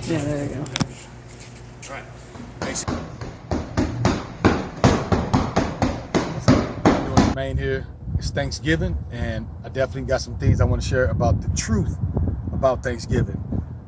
Yeah, there you go. All right. Thanks. I'm doing the main here. It's Thanksgiving, and I definitely got some things I want to share about the truth about Thanksgiving.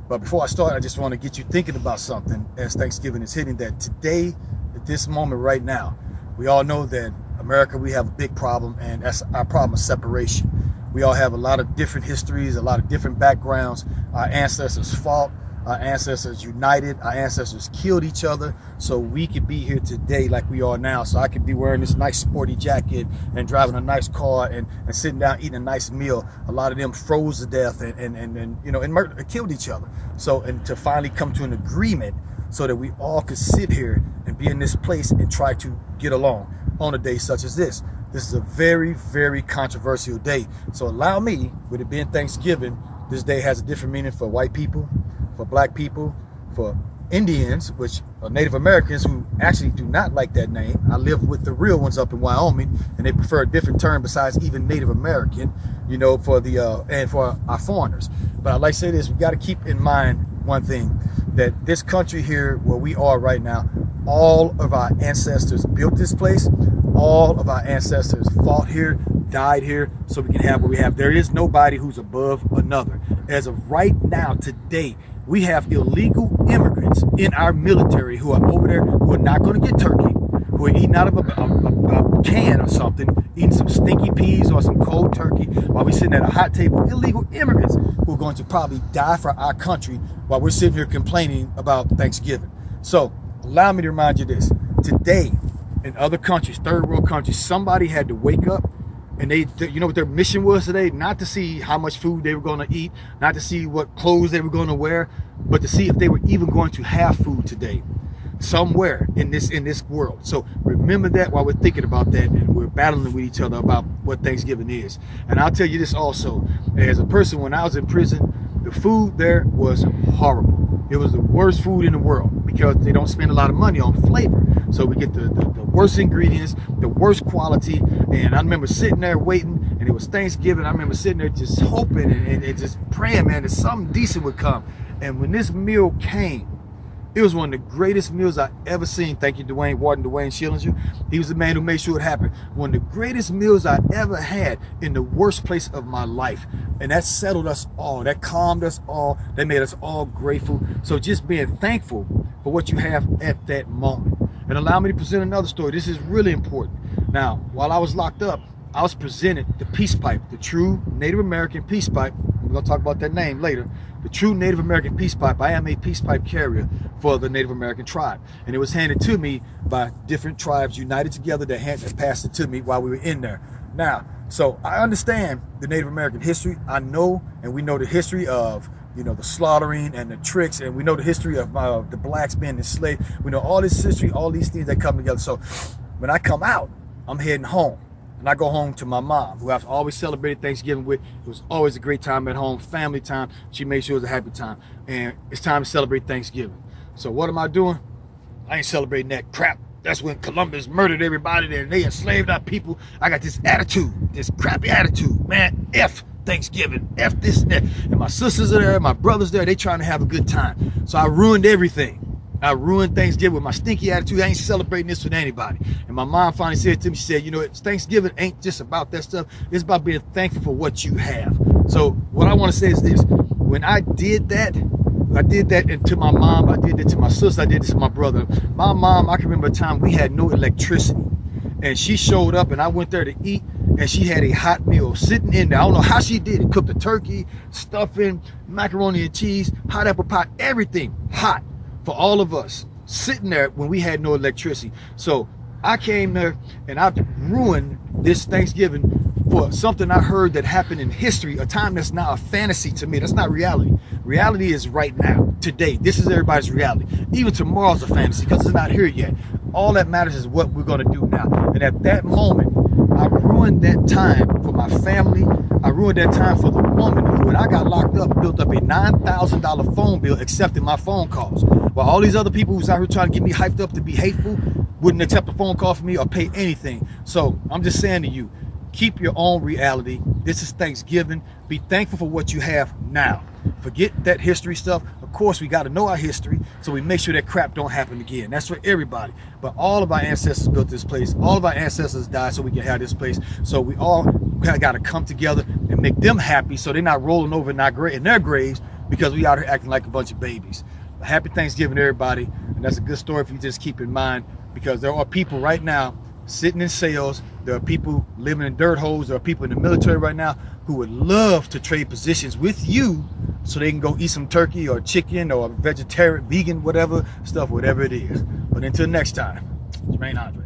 But before I start, I just want to get you thinking about something as Thanksgiving is hitting, that today, at this moment right now, we all know that America, we have a big problem, and that's our problem of separation. We all have a lot of different histories, a lot of different backgrounds. Our ancestors fought, our ancestors united, our ancestors killed each other so we could be here today like we are now. So I could be wearing this nice sporty jacket and driving a nice car and sitting down eating a nice meal. A lot of them froze to death and killed each other. So, and to finally come to an agreement so that we all could sit here and be in this place and try to get along on a day such as this. This is a very, very controversial day. So allow me, with it being Thanksgiving, this day has a different meaning for white people, for black people, for Indians, which are Native Americans who actually do not like that name. I live with the real ones up in Wyoming, and they prefer a different term besides even Native American, you know, for the and for our foreigners. But I'd like to say this: we got to keep in mind one thing, that this country here, where we are right now, all of our ancestors built this place. All of our ancestors fought here, died here, so we can have what we have. There is nobody who's above another. As of right now, today, we have illegal immigrants in our military who are over there, who are not going to get turkey, who are eating out of a can or something, eating some stinky peas or some cold turkey while we're sitting at a hot table. Illegal immigrants who are going to probably die for our country while we're sitting here complaining about Thanksgiving. So allow me to remind you this. Today, in other countries, third world countries, somebody had to wake up, and you know what their mission was today? Not to see how much food they were going to eat, not to see what clothes they were going to wear, but to see if they were even going to have food today somewhere in this world. So remember that while we're thinking about that, and we're battling with each other about what Thanksgiving is. And I'll tell you this also, as a person, when I was in prison, the food there was horrible. It was the worst food in the world because they don't spend a lot of money on flavor. So we get the worst ingredients, the worst quality. And I remember sitting there waiting, and it was Thanksgiving. I remember sitting there just hoping and just praying, man, that something decent would come. And when this meal came, it was one of the greatest meals I ever seen. Thank you, Dwayne Schillinger. He was the man who made sure it happened. One of the greatest meals I ever had in the worst place of my life. And that settled us all. That calmed us all. That made us all grateful. So just being thankful for what you have at that moment. And allow me to present another story. This is really important. Now, while I was locked up, I was presented the peace pipe, the true Native American peace pipe. We're going to talk about that name later. The true Native American peace pipe. I am a peace pipe carrier for the Native American tribe. And it was handed to me by different tribes united together that passed it to me while we were in there. Now, so I understand the Native American history. I know, and we know the history of, you know, the slaughtering and the tricks, and we know the history of the blacks being enslaved. We know all this history, all these things that come together. So when I come out, I'm heading home. And I go home to my mom, who I've always celebrated Thanksgiving with. It was always a great time at home, family time. She made sure it was a happy time. And it's time to celebrate Thanksgiving. So what am I doing? I ain't celebrating that crap. That's when Columbus murdered everybody there. They enslaved our people. I got this attitude, this crappy attitude. Man, F Thanksgiving, F this and that. And my sisters are there, my brothers there. They trying to have a good time. So I ruined everything. I ruined Thanksgiving with my stinky attitude. I ain't celebrating this with anybody. And my mom finally said to me, she said, you know, Thanksgiving ain't just about that stuff. It's about being thankful for what you have. So what I want to say is this. When I did that to my mom, I did it to my sister, I did it to my brother. My mom, I can remember a time we had no electricity. And she showed up, and I went there to eat, and she had a hot meal sitting in there. I don't know how she did it. Cooked the turkey, stuffing, macaroni and cheese, hot apple pie, everything hot for all of us, sitting there when we had no electricity. So I came there, and I ruined this Thanksgiving for something I heard that happened in history, a time that's now a fantasy to me. That's not reality. Reality is right now, today. This is everybody's reality. Even tomorrow's a fantasy because it's not here yet. All that matters is what we're going to do now. And at that moment, I ruined that time for my family. I ruined that time for the woman who, when I got locked up, built up a $9,000 phone bill accepting my phone calls. While all these other people who's out here trying to get me hyped up to be hateful wouldn't accept a phone call from me or pay anything. So I'm just saying to you, keep your own reality. This is Thanksgiving. Be thankful for what you have now. Forget that history stuff. Of course, we got to know our history, so we make sure that crap don't happen again. That's for everybody. But all of our ancestors built this place. All of our ancestors died so we can have this place. So we all got to come together and make them happy, so they're not rolling over in their graves because we out here acting like a bunch of babies. But happy Thanksgiving, everybody. And that's a good story for you to just keep in mind, because there are people right now sitting in cells. There are people living in dirt holes. There are people in the military right now who would love to trade positions with you so they can go eat some turkey or chicken or vegetarian, vegan, whatever stuff, whatever it is. But until next time, Jermaine Andre.